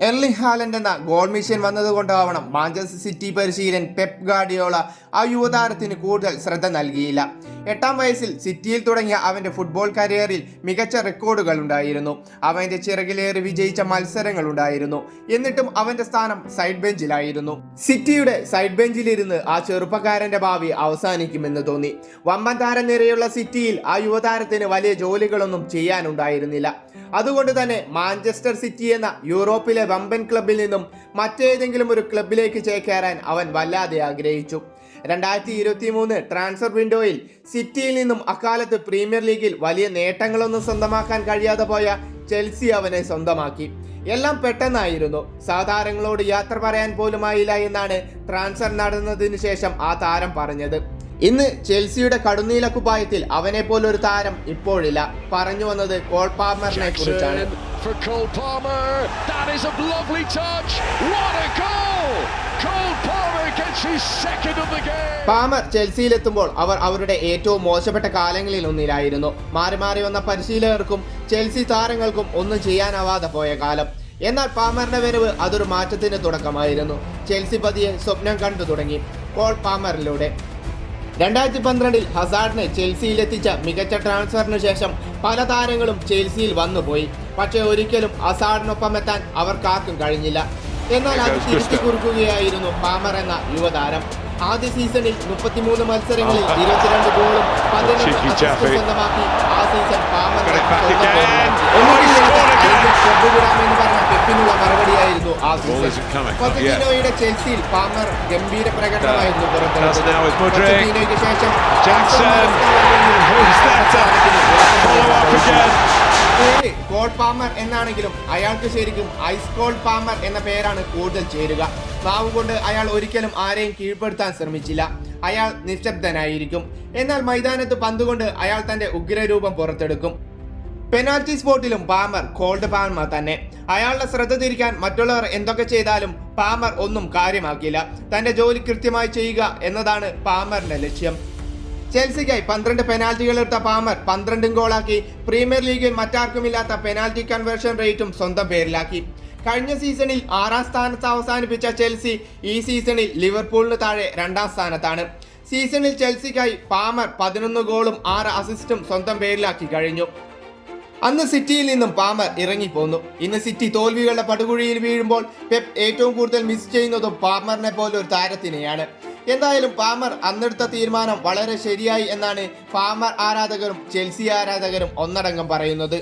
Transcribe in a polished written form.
Erling Haaland എന്ന goal mission വന്നതുകൊണ്ടാവണം Manchester city പരിശീലകൻ Pep Guardiola ആ യുവതാരത്തിന് കൂടുതൽ ശ്രദ്ധ നൽകിയില്ല. 8-ാം വയസ്സിൽ സിറ്റിയിൽ തുടങ്ങിയ അവന്റെ ഫുട്ബോൾ കരിയറിൽ മികച്ച റെക്കോർഡുകൾ ഉണ്ടായിരുന്നു. അവന്റെ ചിറകിലേറി വിജയിച്ച മത്സരങ്ങൾ ഉണ്ടായിരുന്നു. എന്നിട്ടും അവന്റെ സ്ഥാനം സൈഡ് ബെഞ്ചിലായിരുന്നു. സിറ്റിയുടെ സൈഡ് ബെഞ്ചിലിരുന്ന് ആ ചെറുപ്പക്കാരന്റെ ഭാവി അവസാനിക്കുമെന്ന് തോന്നി. വമ്പൻ താരനിരയുള്ള സിറ്റിയിൽ ആ യുവതാരത്തിന് വലിയ ജോലികളൊന്നും ചെയ്യാനുണ്ടായിരുന്നില്ല. അതുകൊണ്ട് തന്നെ മാഞ്ചസ്റ്റർ സിറ്റി എന്ന യൂറോപ്പിലെ വമ്പൻ ക്ലബിൽ നിന്നും മറ്റേതെങ്കിലും ഒരു ക്ലബിലേക്ക് ചേക്കേറാൻ അവൻ വല്ലാതെ ആഗ്രഹിച്ചു. 2023 ട്രാൻസ്ഫർ വിൻഡോയിൽ സിറ്റിയിൽ നിന്നും അക്കാലത്ത് പ്രീമിയർ ലീഗിൽ വലിയ നേട്ടങ്ങളൊന്നും സ്വന്തമാക്കാൻ കഴിയാതെ പോയ ചെൽസി അവനെ സ്വന്തമാക്കി. എല്ലാം പെട്ടെന്നായിരുന്നു. സാധാരണങ്ങളോട് യാത്ര പറയാൻ പോലുമായില്ല എന്നാണ് ട്രാൻസ്ഫർ നടന്നതിനു ശേഷം ആ താരം പറഞ്ഞത്. ഇന്ന് ചെൽസിയുടെ കടുനീല കുപ്പായത്തിൽ അവനെ പോലൊരു താരം ഇപ്പോഴില്ല. പറഞ്ഞു വന്നത് കോൾ പാമറിനെ കുറിച്ചാണ്. പാമർ ചെൽസിയിലെത്തുമ്പോൾ അവർ അവരുടെ ഏറ്റവും മോശപ്പെട്ട കാലങ്ങളിൽ ഒന്നിലായിരുന്നു. മാറി മാറി വന്ന പരിശീലകർക്കും ചെൽസി താരങ്ങൾക്കും ഒന്നും ചെയ്യാനാവാതെ പോയ കാലം. എന്നാൽ പാമറിന്റെ വരവ് അതൊരു മാറ്റത്തിന് തുടക്കമായിരുന്നു. ചെൽസി പതിയെ സ്വപ്നം കണ്ടു തുടങ്ങി കോൾ പാമറിലൂടെ. 2012 ഹസാർഡിനെ ചെൽസിയിലെത്തിച്ച മികച്ച ട്രാൻസ്ഫറിനു ശേഷം പല താരങ്ങളും ചെൽസിയിൽ വന്നുപോയി. പക്ഷേ ഒരിക്കലും ഹസാർഡിനൊപ്പം എത്താൻ അവർക്കാർക്കും കഴിഞ്ഞില്ല. എന്നാൽ അത് തിരിച്ചു കുറിക്കുകയായിരുന്നു പാമർ എന്ന യുവതാരം. ആദ്യ സീസണിൽ 33 മത്സരങ്ങളിൽ 22 ഗോളും 15 അസിസ്റ്റും സ്വന്തമാക്കി ആ സീസൺ പാമറിനെ എന്ന് പറഞ്ഞ പെപ്പിനുള്ള മറുപടിയായിരുന്നു ആ സീസൺ. പൊച്ചറ്റിനോയുടെ ചെൽസിയിൽ പാമർ ഗംഭീര പ്രകടനമായിരുന്നു പുറത്തെടുത്തത്. പൊച്ചറ്റിനോയ്ക്ക് ശേഷം കോൾ പാമർ എന്നാണെങ്കിലും അയാൾക്ക് ശരിക്കും ഐസ് കോൾഡ് പാമർ എന്ന പേരാണ് കൂടുതൽ ചേരുക. നാവ് കൊണ്ട് അയാൾ ഒരിക്കലും ആരെയും കീഴ്പ്പെടുത്താൻ ശ്രമിച്ചില്ല. അയാൾ നിശബ്ദനായിരിക്കും. എന്നാൽ മൈതാനത്ത് പന്തുകൊണ്ട് അയാൾ തന്റെ ഉഗ്രരൂപം പുറത്തെടുക്കും. പെനാൽറ്റി സ്പോട്ടിലും പാമർ കോൾഡ് പാമർ തന്നെ. അയാളുടെ ശ്രദ്ധ തിരിക്കാൻ മറ്റുള്ളവർ എന്തൊക്കെ ചെയ്താലും പാമർ ഒന്നും കാര്യമാക്കില്ല. തന്റെ ജോലി കൃത്യമായി ചെയ്യുക എന്നതാണ് പാമറിന്റെ ലക്ഷ്യം. ചെൽസിക്കായി 12 പെനാൽറ്റികൾ എടുത്ത പാമർ 12 ഗോളാക്കി. പ്രീമിയർ ലീഗിൽ മറ്റാർക്കുമില്ലാത്ത പെനാൽറ്റി കൺവേർഷൻ റേറ്റും സ്വന്തം പേരിലാക്കി. കഴിഞ്ഞ സീസണിൽ 6-ാം സ്ഥാനത്ത് അവസാനിപ്പിച്ച ചെൽസി ഈ സീസണിൽ ലിവർപൂളിന് താഴെ 2-ാം സ്ഥാനത്താണ്. സീസണിൽ ചെൽസിക്കായി പാമർ 11 ഗോളും 6 അസിസ്റ്റും സ്വന്തം പേരിലാക്കി കഴിഞ്ഞു. അന്ന് സിറ്റിയിൽ നിന്നും പാമർ ഇറങ്ങിപ്പോന്നു. ഇന്ന് സിറ്റി തോൽവികളുടെ പടുകുഴിയിൽ വീഴുമ്പോൾ പെപ്പ് ഏറ്റവും കൂടുതൽ മിസ് ചെയ്യുന്നതും പാമറിനെ പോലെ ഒരു താരത്തിനെയാണ്. എന്തായാലും പാമർ അന്നെടുത്ത തീരുമാനം വളരെ ശരിയായി എന്നാണ് പാമർ ആരാധകരും ചെൽസി ആരാധകരും ഒന്നടങ്കം പറയുന്നത്.